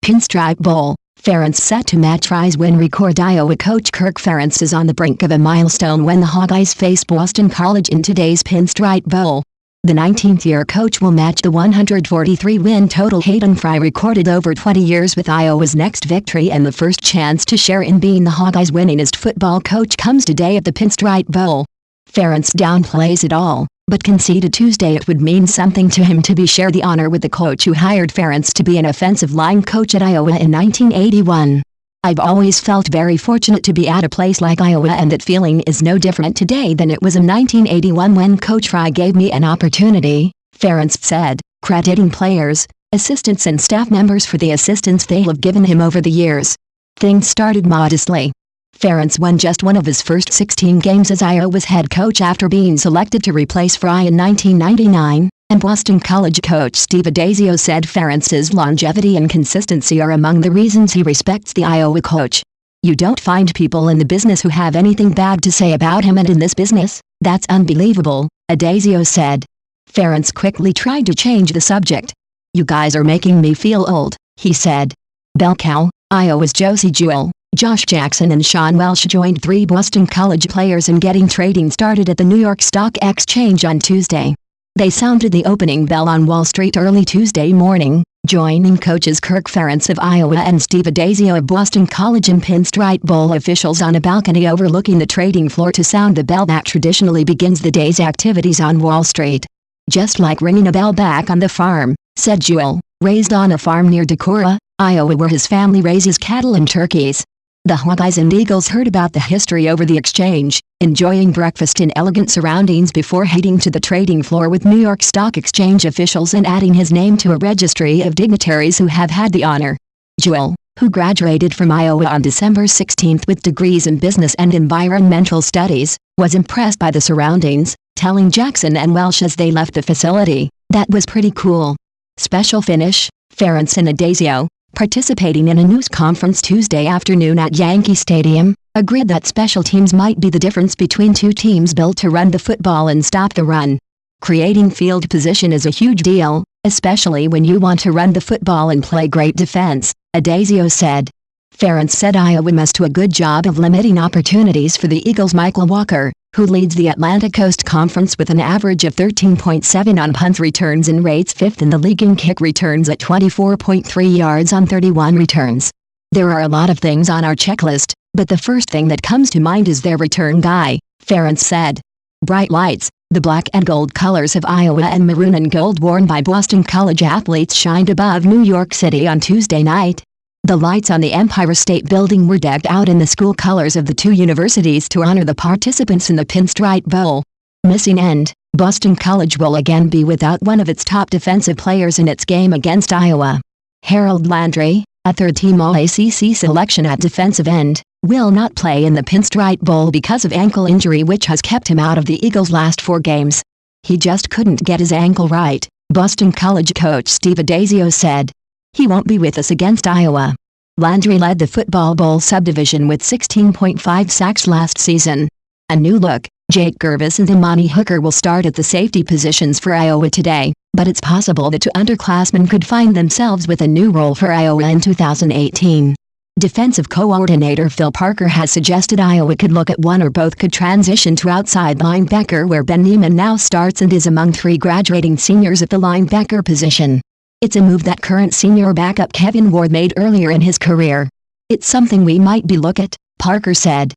Pinstripe Bowl. Ferentz set to match Fry's win record. Iowa coach Kirk Ferentz is on the brink of a milestone when the Hawkeyes face Boston College in today's Pinstripe Bowl. The 19th-year coach will match the 143-win total Hayden Fry recorded over 20 years with Iowa's next victory, and the first chance to share in being the Hawkeyes' winningest football coach comes today at the Pinstripe Bowl. Ferentz downplays it all, but conceded Tuesday it would mean something to him to be shared the honor with the coach who hired Ferentz to be an offensive line coach at Iowa in 1981. "I've always felt very fortunate to be at a place like Iowa, and that feeling is no different today than it was in 1981 when Coach Fry gave me an opportunity," Ferentz said, crediting players, assistants and staff members for the assistance they have given him over the years. Things started modestly. Ferentz won just one of his first 16 games as Iowa's head coach after being selected to replace Fry in 1999, and Boston College coach Steve Addazio said Ferentz's longevity and consistency are among the reasons he respects the Iowa coach. "You don't find people in the business who have anything bad to say about him, and in this business, that's unbelievable," Addazio said. Ferentz quickly tried to change the subject. "You guys are making me feel old," he said. Bell cow. Iowa's Josie Jewell, Josh Jackson and Sean Welsh joined three Boston College players in getting trading started at the New York Stock Exchange on Tuesday. They sounded the opening bell on Wall Street early Tuesday morning, joining coaches Kirk Ferentz of Iowa and Steve Addazio of Boston College and Pinstripe Bowl officials on a balcony overlooking the trading floor to sound the bell that traditionally begins the day's activities on Wall Street. "Just like ringing a bell back on the farm," said Jewell, raised on a farm near Decorah, Iowa, where his family raises cattle and turkeys. The Hawkeyes and Eagles heard about the history over the exchange, enjoying breakfast in elegant surroundings before heading to the trading floor with New York Stock Exchange officials and adding his name to a registry of dignitaries who have had the honor. Jewell, who graduated from Iowa on December 16 with degrees in business and environmental studies, was impressed by the surroundings, telling Jackson and Welsh as they left the facility, "That was pretty cool." Special finish. Ferentz and Addazio, participating in a news conference Tuesday afternoon at Yankee Stadium, agreed that special teams might be the difference between two teams built to run the football and stop the run. "Creating field position is a huge deal, especially when you want to run the football and play great defense," Addazio said. Ferentz said Iowa must do a good job of limiting opportunities for the Eagles' Michael Walker, who leads the Atlantic Coast Conference with an average of 13.7 on punt returns and rates 5th in the league in kick returns at 24.3 yards on 31 returns. "There are a lot of things on our checklist, but the first thing that comes to mind is their return guy," Ferentz said. Bright lights, the black and gold colors of Iowa and maroon and gold worn by Boston College athletes, shined above New York City on Tuesday night. The lights on the Empire State Building were decked out in the school colors of the two universities to honor the participants in the Pinstripe Bowl. Missing end. Boston College will again be without one of its top defensive players in its game against Iowa. Harold Landry, a third-team All-ACC selection at defensive end, will not play in the Pinstripe Bowl because of ankle injury, which has kept him out of the Eagles' last 4 games. "He just couldn't get his ankle right," Boston College coach Steve Addazio said. "He won't be with us against Iowa." Landry led the Football Bowl subdivision with 16.5 sacks last season. A new look. Jake Gervis and Imani Hooker will start at the safety positions for Iowa today, but it's possible that two underclassmen could find themselves with a new role for Iowa in 2018. Defensive coordinator Phil Parker has suggested Iowa could look at one or both could transition to outside linebacker, where Ben Neiman now starts and is among 3 graduating seniors at the linebacker position. "It's a move that current senior backup Kevin Ward made earlier in his career. It's something we might be look at," Parker said.